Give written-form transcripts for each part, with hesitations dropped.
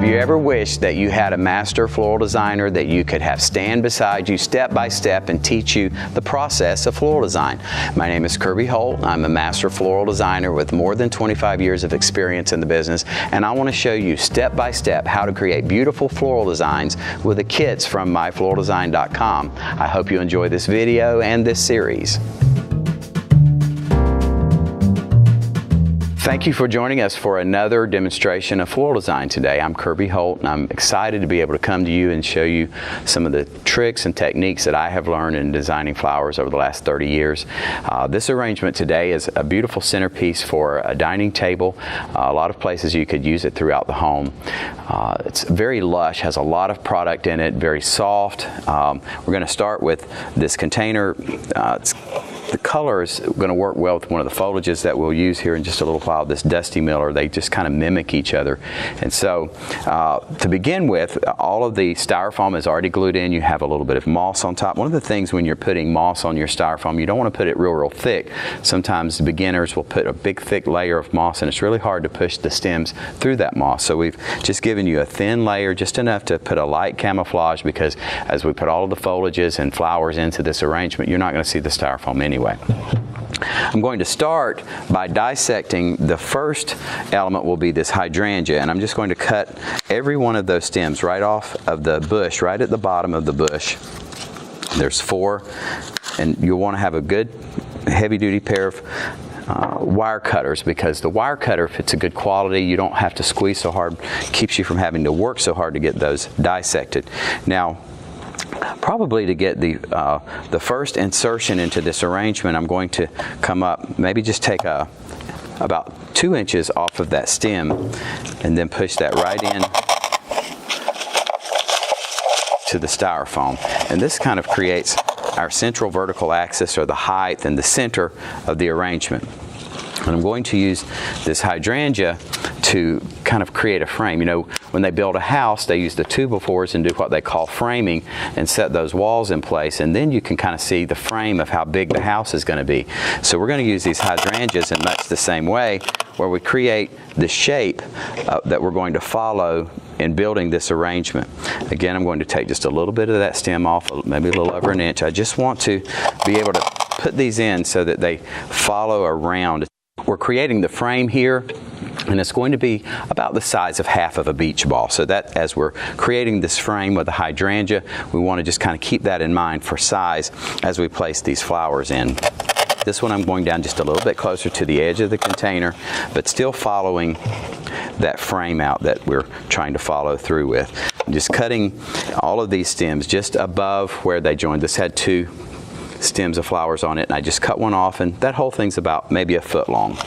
you ever wished that you had a master floral designer that you could have stand beside you step by step and teach you the process of floral design? My name is Kirby Holt. I'm a master floral designer with more than 25 years of experience in the business, and I want to show you step by step how to create beautiful floral designs with the kits from myfloraldesign.com. I hope you enjoy this video and this series. Thank you for joining us for another demonstration of floral design today. I'm Kirby Holt, and I'm excited to be able to come to you and show you some of the tricks and techniques that I have learned in designing flowers over the last 30 years. This arrangement today is a beautiful centerpiece for a dining table. A lot of places you could use it throughout the home. It's very lush, has a lot of product in it, very soft. We're going to start with this container. The color is going to work well with one of the foliages that we'll use here in just a little while, this Dusty Miller. They just kind of mimic each other. And so to begin with, all of the styrofoam is already glued in. You have a little bit of moss on top. One of the things when you're putting moss on your styrofoam, you don't want to put it real thick. Sometimes the beginners will put a big thick layer of moss, and it's really hard to push the stems through that moss. So we've just given you a thin layer, just enough to put a light camouflage, because as we put all of the foliages and flowers into this arrangement, you're not going to see the styrofoam anyway. I'm going to start by dissecting. The first element will be this hydrangea, and I'm just going to cut every one of those stems right off of the bush, right at the bottom of the bush. There's 4, and you'll want to have a good heavy-duty pair of wire cutters, because the wire cutter, if it's a good quality, you don't have to squeeze so hard, keeps you from having to work so hard to get those dissected. Now, probably to get the first insertion into this arrangement, I'm going to come up, maybe just take about 2 inches off of that stem, and then push that right in to the styrofoam. And this kind of creates our central vertical axis, or the height and the center of the arrangement. And I'm going to use this hydrangea to kind of create a frame. You know, when they build a house, they use the 2x4s and do what they call framing and set those walls in place, and then you can kind of see the frame of how big the house is going to be. So we're going to use these hydrangeas in much the same way, where we create the shape that we're going to follow in building this arrangement. Again, I'm going to take just a little bit of that stem off, maybe a little over an inch. I just want to be able to put these in so that they follow around. We're creating the frame here, and it's going to be about the size of half of a beach ball. So that, as we're creating this frame with the hydrangea, we want to just kind of keep that in mind for size as we place these flowers in. This one I'm going down just a little bit closer to the edge of the container, but still following that frame out that we're trying to follow through with. I'm just cutting all of these stems just above where they joined. This had 2 stems of flowers on it, and I just cut one off, and that whole thing's about maybe a foot long.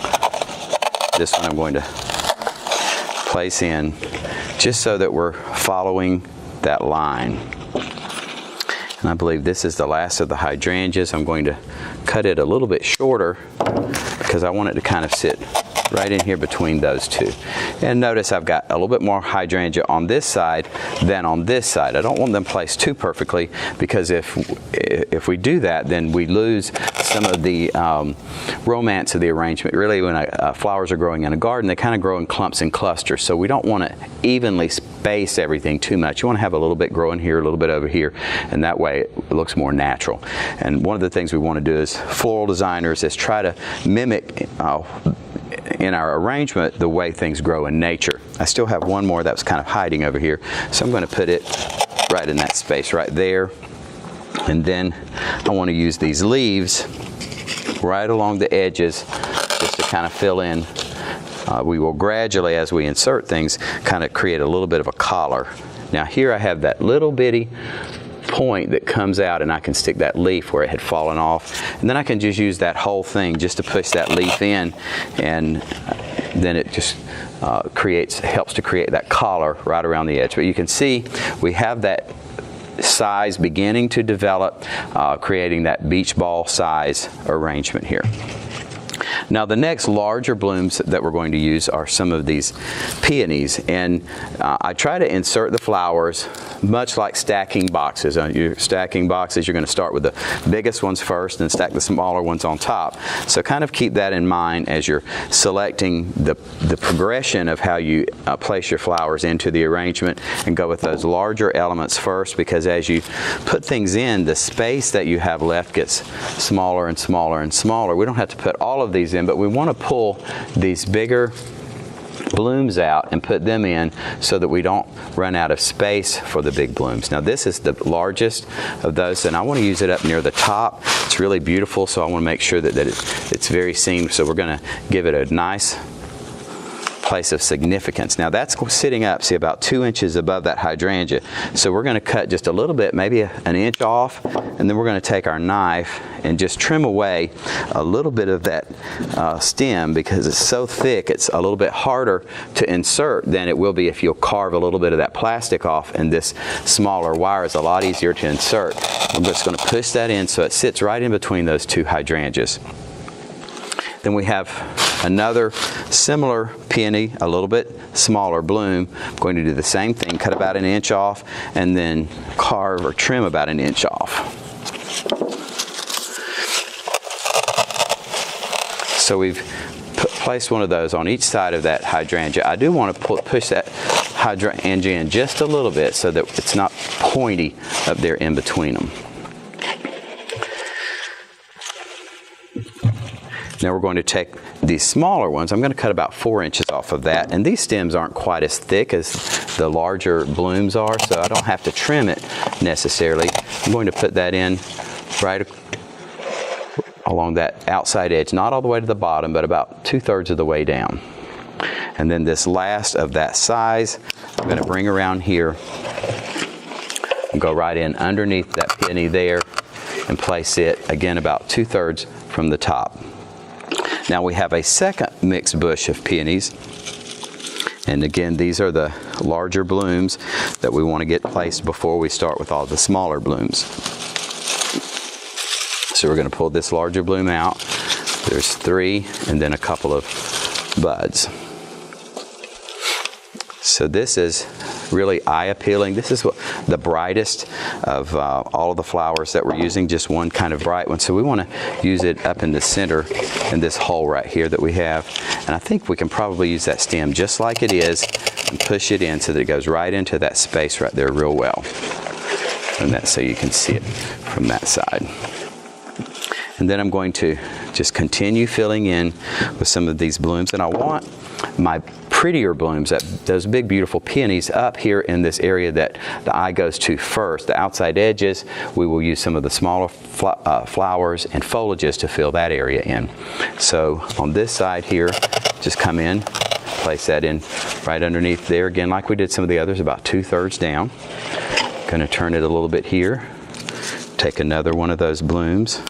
This one I'm going to place in just so that we're following that line. And I believe this is the last of the hydrangeas. I'm going to cut it a little bit shorter because I want it to kind of sit right in here between those 2. And notice I've got a little bit more hydrangea on this side than on this side. I don't want them placed too perfectly, because if we do that, then we lose some of the romance of the arrangement. Really, when flowers are growing in a garden, they kind of grow in clumps and clusters, so we don't want to evenly space everything too much. You want to have a little bit growing here, a little bit over here, and that way it looks more natural. And one of the things we want to do as floral designers is try to mimic in our arrangement the way things grow in nature. I still have one more that was kind of hiding over here, so I'm going to put it right in that space right there. And then I want to use these leaves right along the edges just to kind of fill in. We will gradually, as we insert things, kind of create a little bit of a collar. Now here I have that little bitty point that comes out, and I can stick that leaf where it had fallen off, and then I can just use that whole thing just to push that leaf in, and then it just helps to create that collar right around the edge. But you can see we have that size beginning to develop, creating that beach ball size arrangement here. Now the next larger blooms that we're going to use are some of these peonies, and I try to insert the flowers much like stacking boxes. You're stacking boxes, you're going to start with the biggest ones first and stack the smaller ones on top. So kind of keep that in mind as you're selecting the progression of how you place your flowers into the arrangement, and go with those larger elements first, because as you put things in, the space that you have left gets smaller and smaller and smaller. We don't have to put all of these in, but we want to pull these bigger blooms out and put them in so that we don't run out of space for the big blooms. Now this is the largest of those, and I want to use it up near the top. It's really beautiful, so I want to make sure that it's very seen. So we're going to give it a nice place of significance. Now that's sitting up, see, about 2 inches above that hydrangea. So we're going to cut just a little bit, maybe an inch off, and then we're going to take our knife and just trim away a little bit of that stem, because it's so thick it's a little bit harder to insert than it will be if you'll carve a little bit of that plastic off, and this smaller wire is a lot easier to insert. I'm just going to push that in so it sits right in between those two hydrangeas. Then we have another similar peony, a little bit smaller bloom. I'm going to do the same thing, cut about an inch off, and then carve or trim about an inch off. So we've placed one of those on each side of that hydrangea. I do want to push that hydrangea in just a little bit so that it's not pointy up there in between them. Now we're going to take these smaller ones. I'm going to cut about 4 inches off of that, and these stems aren't quite as thick as the larger blooms are, so I don't have to trim it necessarily. I'm going to put that in right along that outside edge, not all the way to the bottom, but about 2/3 of the way down. And then this last of that size, I'm going to bring around here and go right in underneath that peony there and place it again about 2/3 from the top. Now we have a second mixed bush of peonies, and again these are the larger blooms that we want to get placed before we start with all the smaller blooms. So we're going to pull this larger bloom out. There's 3 and then a couple of buds. So this is really eye appealing. This is the brightest of all of the flowers that we're using, just one kind of bright one. So we want to use it up in the center in this hole right here that we have. And I think we can probably use that stem just like it is and push it in so that it goes right into that space right there real well. And that's so you can see it from that side. And then I'm going to just continue filling in with some of these blooms. And I want my prettier blooms, those big beautiful peonies, up here in this area that the eye goes to first. The outside edges, we will use some of the smaller flowers and foliages to fill that area in. So on this side here, just come in, place that in right underneath there, again like we did some of the others, about 2/3 down. Going to turn it a little bit here, take another one of those blooms,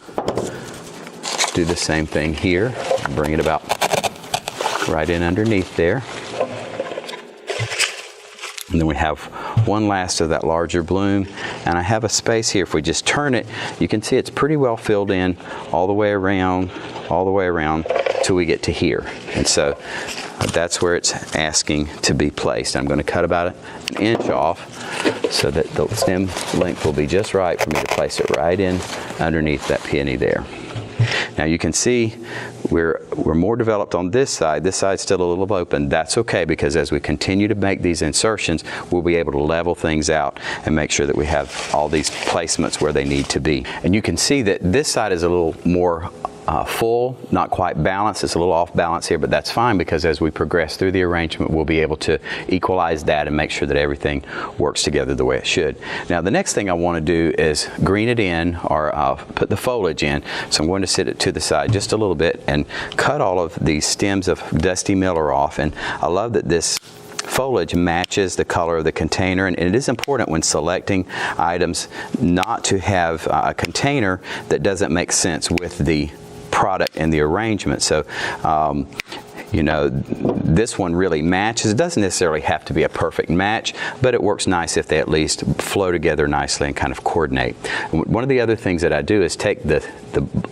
do the same thing here, bring it about right in underneath there. And then we have one last of that larger bloom, and I have a space here. If we just turn it, you can see it's pretty well filled in all the way around till we get to here. And so that's where it's asking to be placed. I'm going to cut about an inch off so that the stem length will be just right for me to place it right in underneath that peony there. Now you can see we're more developed on this side. This side's still a little open. That's okay, because as we continue to make these insertions, we'll be able to level things out and make sure that we have all these placements where they need to be. And you can see that this side is a little more full, not quite balanced. It's a little off balance here, but that's fine, because as we progress through the arrangement, we'll be able to equalize that and make sure that everything works together the way it should. Now the next thing I want to do is green it in, or put the foliage in. So I'm going to sit it to the side just a little bit and cut all of these stems of Dusty Miller off. And I love that this foliage matches the color of the container, and it is important when selecting items not to have a container that doesn't make sense with the product and the arrangement. So you know, this one really matches. It doesn't necessarily have to be a perfect match, but it works nice if they at least flow together nicely and kind of coordinate. One of the other things that I do is take the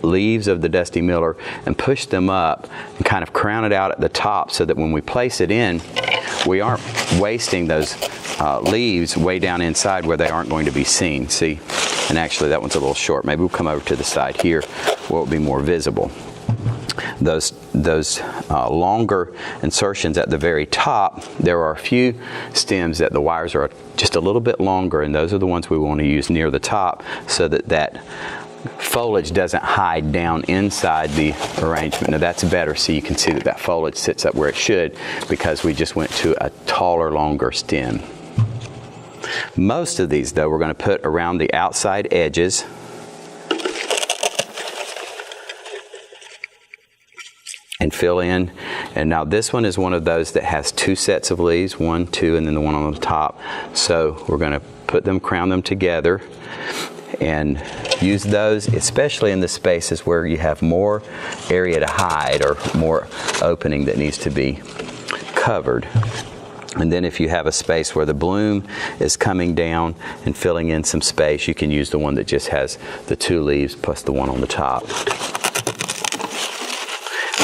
leaves of the Dusty Miller and push them up and kind of crown it out at the top so that when we place it in, we aren't wasting those leaves way down inside where they aren't going to be seen. See, and actually that one's a little short. Maybe we'll come over to the side here where it will be more visible. Those longer insertions at the very top, there are a few stems that the wires are just a little bit longer, and those are the ones we want to use near the top so that that foliage doesn't hide down inside the arrangement. Now that's better, so you can see that that foliage sits up where it should because we just went to a taller, longer stem. Most of these, though, we're going to put around the outside edges. And fill in. And now this one is one of those that has two sets of leaves, 1, 2, and then the one on the top. So we're going to put them, crown them together, and use those, especially in the spaces where you have more area to hide or more opening that needs to be covered. And then if you have a space where the bloom is coming down and filling in some space, you can use the one that just has the 2 leaves plus the one on the top.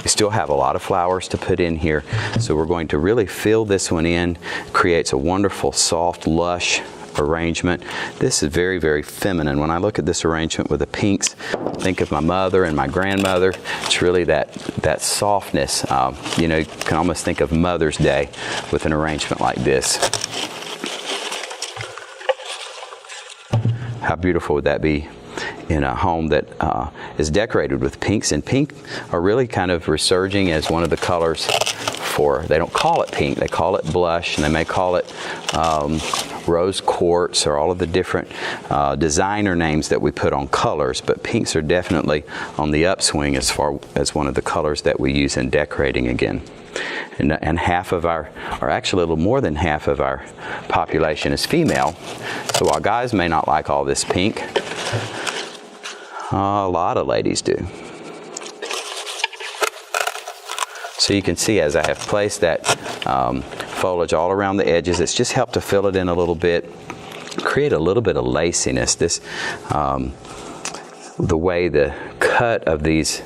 We still have a lot of flowers to put in here, so we're going to really fill this one in. Creates a wonderful, soft, lush arrangement. This is very, very feminine. When I look at this arrangement with the pinks, think of my mother and my grandmother. It's really that softness. You know, you can almost think of Mother's Day with an arrangement like this. How beautiful would that be in a home that is decorated with pinks? And pink are really kind of resurging as one of the colors for, they don't call it pink, they call it blush, and they may call it rose quartz, or all of the different designer names that we put on colors, but pinks are definitely on the upswing as far as one of the colors that we use in decorating again. And half of our, or actually a little more than half of our population is female, so while guys may not like all this pink, a lot of ladies do. So you can see as I have placed that foliage all around the edges, it's just helped to fill it in a little bit, create a little bit of laciness. This, the way the cut of these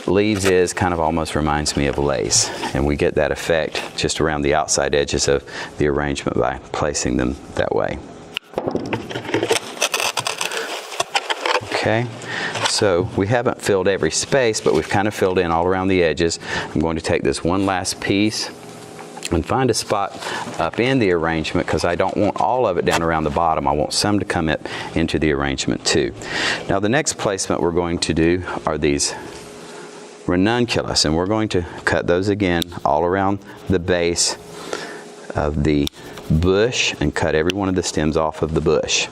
leaves is kind of almost reminds me of lace, and we get that effect just around the outside edges of the arrangement by placing them that way. Okay, so we haven't filled every space, but we've kind of filled in all around the edges. I'm going to take this one last piece and find a spot up in the arrangement, because I don't want all of it down around the bottom. I want some to come up into the arrangement too. Now the next placement we're going to do are these ranunculus, and we're going to cut those again all around the base of the bush and cut every one of the stems off of the bush.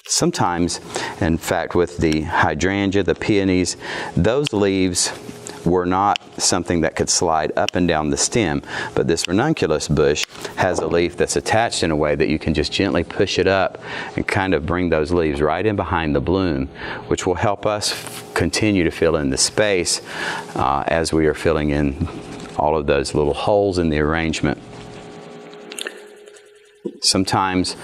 Sometimes, in fact, with the hydrangea, the peonies, those leaves were not something that could slide up and down the stem, but this ranunculus bush has a leaf that's attached in a way that you can just gently push it up and kind of bring those leaves right in behind the bloom, which will help us continue to fill in the space as we are filling in all of those little holes in the arrangement. Sometimes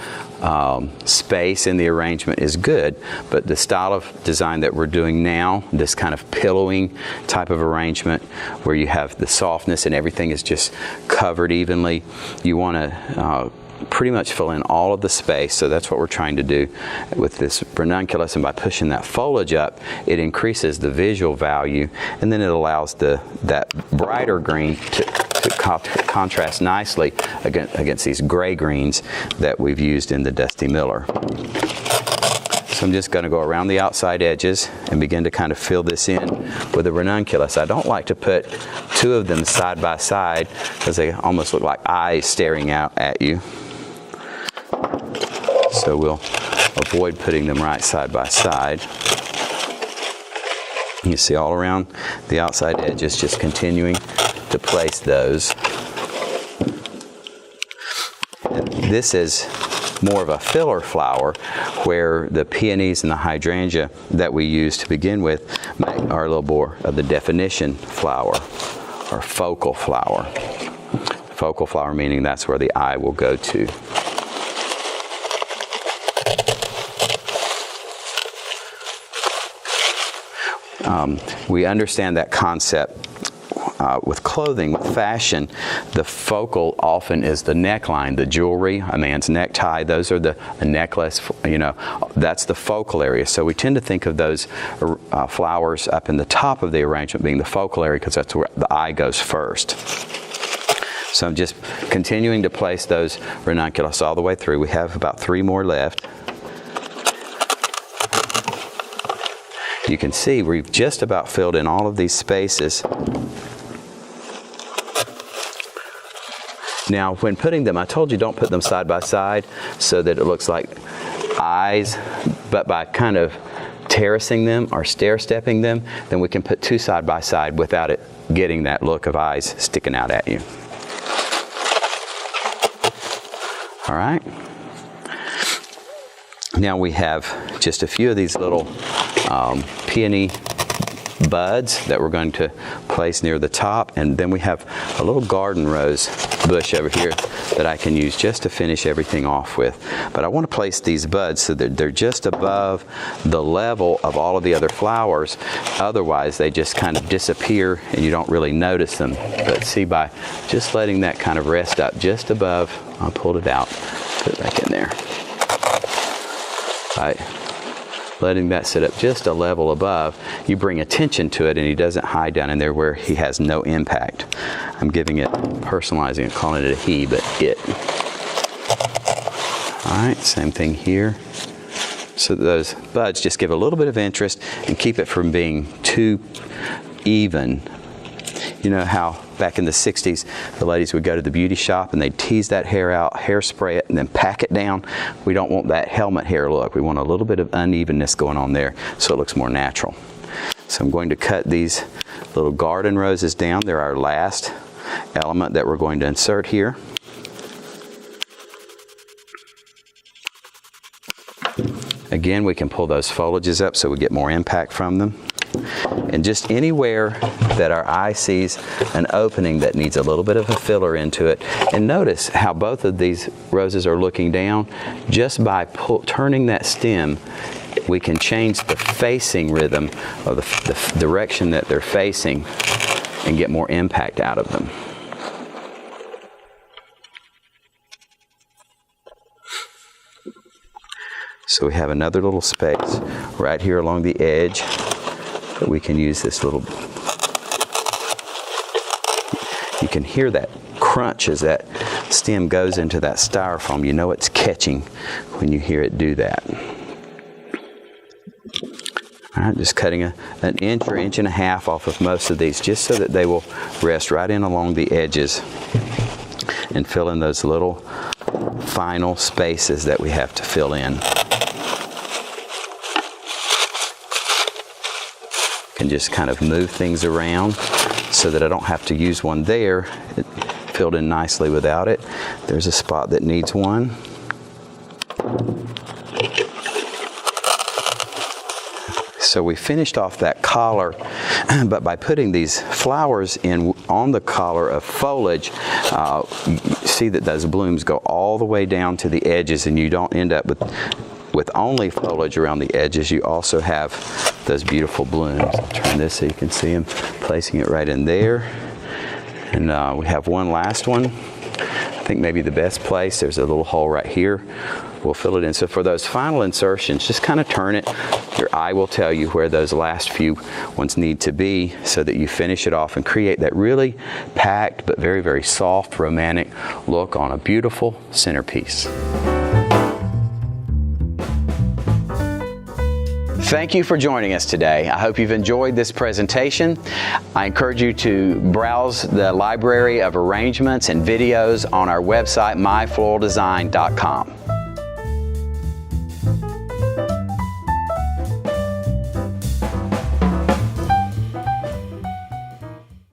space in the arrangement is good, but the style of design that we're doing now, this kind of pillowing type of arrangement where you have the softness and everything is just covered evenly, you want to pretty much fill in all of the space. So that's what we're trying to do with this ranunculus, and by pushing that foliage up, it increases the visual value, and then it allows that brighter green to contrast nicely against these gray greens that we've used in the Dusty Miller. So I'm just going to go around the outside edges and begin to kind of fill this in with a ranunculus. I don't like to put two of them side by side because they almost look like eyes staring out at you. So we'll avoid putting them right side by side. You see all around the outside edges, just continuing to place those. This is more of a filler flower, where the peonies and the hydrangea that we use to begin with are a little more of the definition flower or focal flower. Focal flower meaning that's where the eye will go to. We understand that concept with clothing, with fashion. The focal often is the neckline, the jewelry, a man's necktie. Those are a necklace, you know, that's the focal area. So we tend to think of those flowers up in the top of the arrangement being the focal area because that's where the eye goes first. So I'm just continuing to place those ranunculus all the way through. We have about 3 more left. You can see we've just about filled in all of these spaces. Now, when putting them, I told you don't put them side by side so that it looks like eyes, but by kind of terracing them or stair-stepping them, then we can put 2 side by side without it getting that look of eyes sticking out at you. All right. Now we have just a few of these little peony buds that we're going to place near the top, and then we have a little garden rose bush over here that I can use just to finish everything off with. But I want to place these buds so that they're just above the level of all of the other flowers. Otherwise they just kind of disappear and you don't really notice them. But see, by just letting that kind of rest up just above, I pulled it out, put it back in there. Right. Letting that sit up just a level above, you bring attention to it and he doesn't hide down in there where he has no impact. I'm giving it, personalizing it, calling it a he, but it. All right, same thing here. So those buds just give a little bit of interest and keep it from being too even. You know how back in the 60s, the ladies would go to the beauty shop and they'd tease that hair out, hairspray it, and then pack it down. We don't want that helmet hair look. We want a little bit of unevenness going on there so it looks more natural. So I'm going to cut these little garden roses down. They're our last element that we're going to insert here. Again, we can pull those foliages up so we get more impact from them. And just anywhere that our eye sees an opening that needs a little bit of a filler into it. And notice how both of these roses are looking down. Just by turning that stem, we can change the facing rhythm of the direction that they're facing and get more impact out of them. So we have another little space right here along the edge that we can use this little. You can hear that crunch as that stem goes into that styrofoam. You know it's catching when you hear it do that. All right, just cutting an inch or inch and a half off of most of these just so that they will rest right in along the edges and fill in those little final spaces that we have to fill in. Can just kind of move things around so that I don't have to use one there. It filled in nicely without it. There's a spot that needs one. So we finished off that collar, but by putting these flowers in on the collar of foliage, you see that those blooms go all the way down to the edges and you don't end up with only foliage around the edges. You also have those beautiful blooms. I'll turn this so you can see them, placing it right in there. And we have one last one. I think maybe the best place, there's a little hole right here. We'll fill it in. So for those final insertions, just kind of turn it. Your eye will tell you where those last few ones need to be so that you finish it off and create that really packed but very, very soft, romantic look on a beautiful centerpiece. Thank you for joining us today. I hope you've enjoyed this presentation. I encourage you to browse the library of arrangements and videos on our website, myfloraldesign.com.